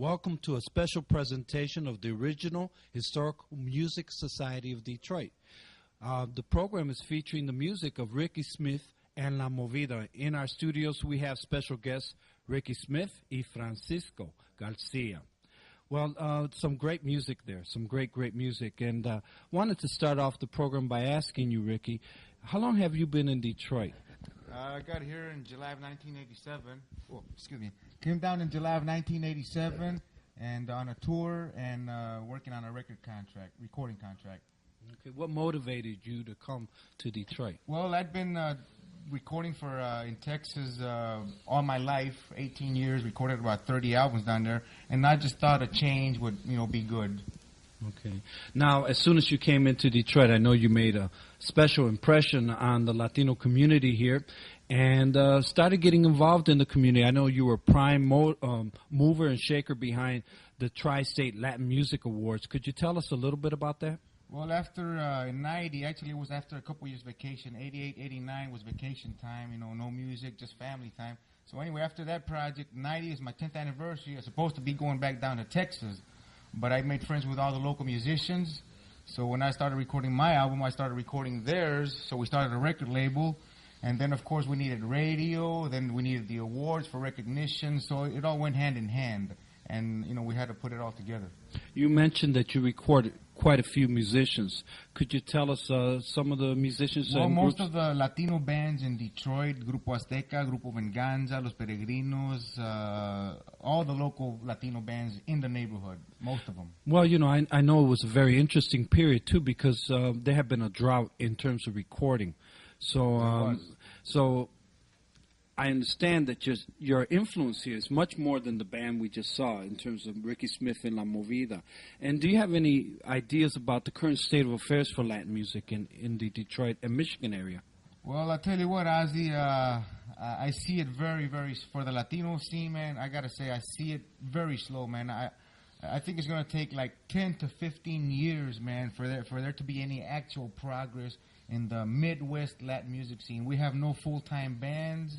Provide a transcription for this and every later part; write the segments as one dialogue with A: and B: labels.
A: Welcome to a special presentation of the original Historical Music Society of Detroit. The program is featuring the music of Ricky Smith and La Movida. In our studios, we have special guests Ricky Smith y Francisco Garcia. Well, some great music there, some great music. And wanted to start off the program by asking you, Ricky, how long have you been in Detroit?
B: I got here in July of 1987. Oh, excuse me. Came down in July of 1987 and on a tour and working on a recording contract.
A: Okay, what motivated you to come to Detroit?
B: Well, I'd been recording for in Texas all my life, 18 years, recorded about 30 albums down there, and I just thought a change would, be good.
A: Okay. Now, as soon as you came into Detroit, I know you made a special impression on the Latino community here and started getting involved in the community. I know you were prime mover and shaker behind the Tri-State Latin Music Awards. Could you tell us a little bit about that?
B: Well, after in 90, actually it was after a couple years vacation. 88, 89 was vacation time, no music, just family time. So anyway, after that project, 90 is my 10th anniversary. I was supposed to be going back down to Texas. But I made friends with all the local musicians. So when I started recording my album, I started recording theirs. So we started a record label. And then, of course, we needed radio. Then we needed the awards for recognition. So it all went hand in hand. And, we had to put it all together. You
A: mentioned that you recorded quite a few musicians. Could you tell us some of the musicians?
B: Well, most of the Latino bands in Detroit, Grupo Azteca, Grupo Venganza, Los Peregrinos, all the local Latino bands in the neighborhood, most of them.
A: Well, I know it was a very interesting period, too, because there had been a drought in terms of recording. So I understand that your influence here is much more than the band we just saw in terms of Ricky Smith and La Movida. And do you have any ideas about the current state of affairs for Latin music in the Detroit and Michigan area?
B: Well, I'll tell you what, Ozzie, I see it very, very, for the Latino scene, man, I got to say, I see it very slow, man. I think it's going to take like 10 to 15 years, man, for there to be any actual progress in the Midwest Latin music scene. We have no full-time bands.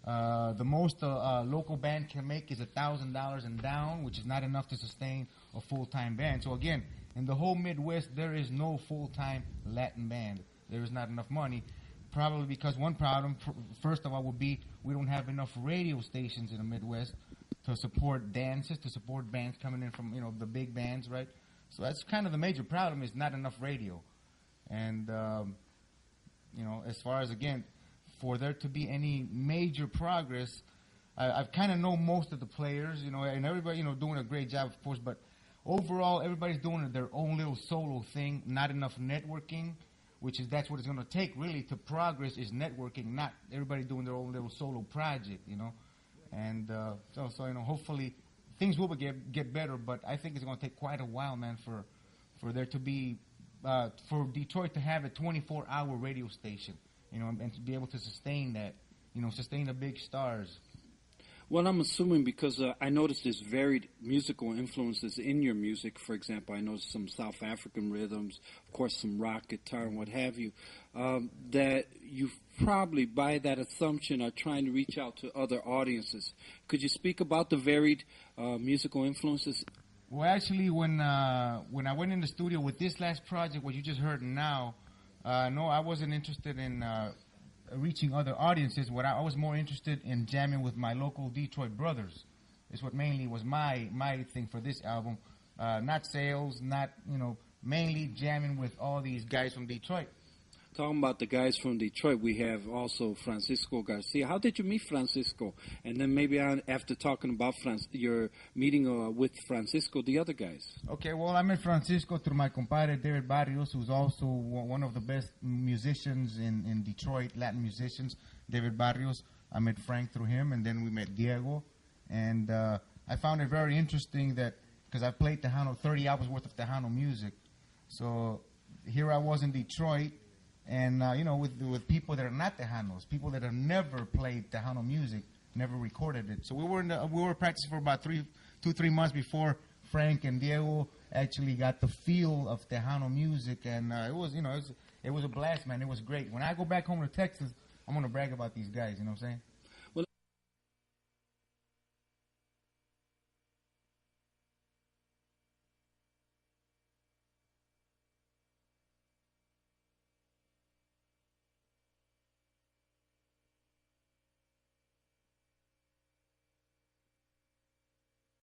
B: The most a local band can make is $1,000 and down, which is not enough to sustain a full-time band. So again, in the whole Midwest, there is no full-time Latin band. There is not enough money, probably because one problem, first of all, would be we don't have enough radio stations in the Midwest to support dances, to support bands coming in from, the big bands, right? So that's kind of the major problem, is not enough radio. And, as far as, again, for there to be any major progress, I've kind of know most of the players, and everybody, doing a great job, of course, but overall, everybody's doing their own little solo thing, not enough networking, that's what it's going to take, really, to progress is networking, not everybody doing their own little solo project, and so hopefully things will get better, but I think it's going to take quite a while, man, for there to be, for Detroit to have a 24-hour radio station. And to be able to sustain that, sustain the big stars.
A: Well, I'm assuming because I noticed there's varied musical influences in your music. For example, I noticed some South African rhythms, of course, some rock guitar and what have you, that you probably, by that assumption, are trying to reach out to other audiences. Could you speak about the varied musical influences?
B: Well, actually, when I went in the studio with this last project, what you just heard now, no, I wasn't interested in reaching other audiences. I was more interested in jamming with my local Detroit brothers. Is what mainly was my thing for this album. Not sales, not, mainly jamming with all these guys from Detroit.
A: Talking about the guys from Detroit, we have also Francisco Garcia. How did you meet Francisco? And then maybe after talking about your meeting with Francisco, the other guys.
B: Okay, well, I met Francisco through my compadre David Barrios, who's also one of the best musicians in Detroit, Latin musicians. David Barrios. I met Frank through him, and then we met Diego. And I found it very interesting that, because I played Tejano, 30 hours worth of Tejano music. So here I was in Detroit, and, with people that are not Tejanos, people that have never played Tejano music, never recorded it. So we were practicing for about 3 months before Frank and Diego actually got the feel of Tejano music, and it was a blast, man. It was great. When I go back home to Texas, I'm going to brag about these guys, you know what I'm saying?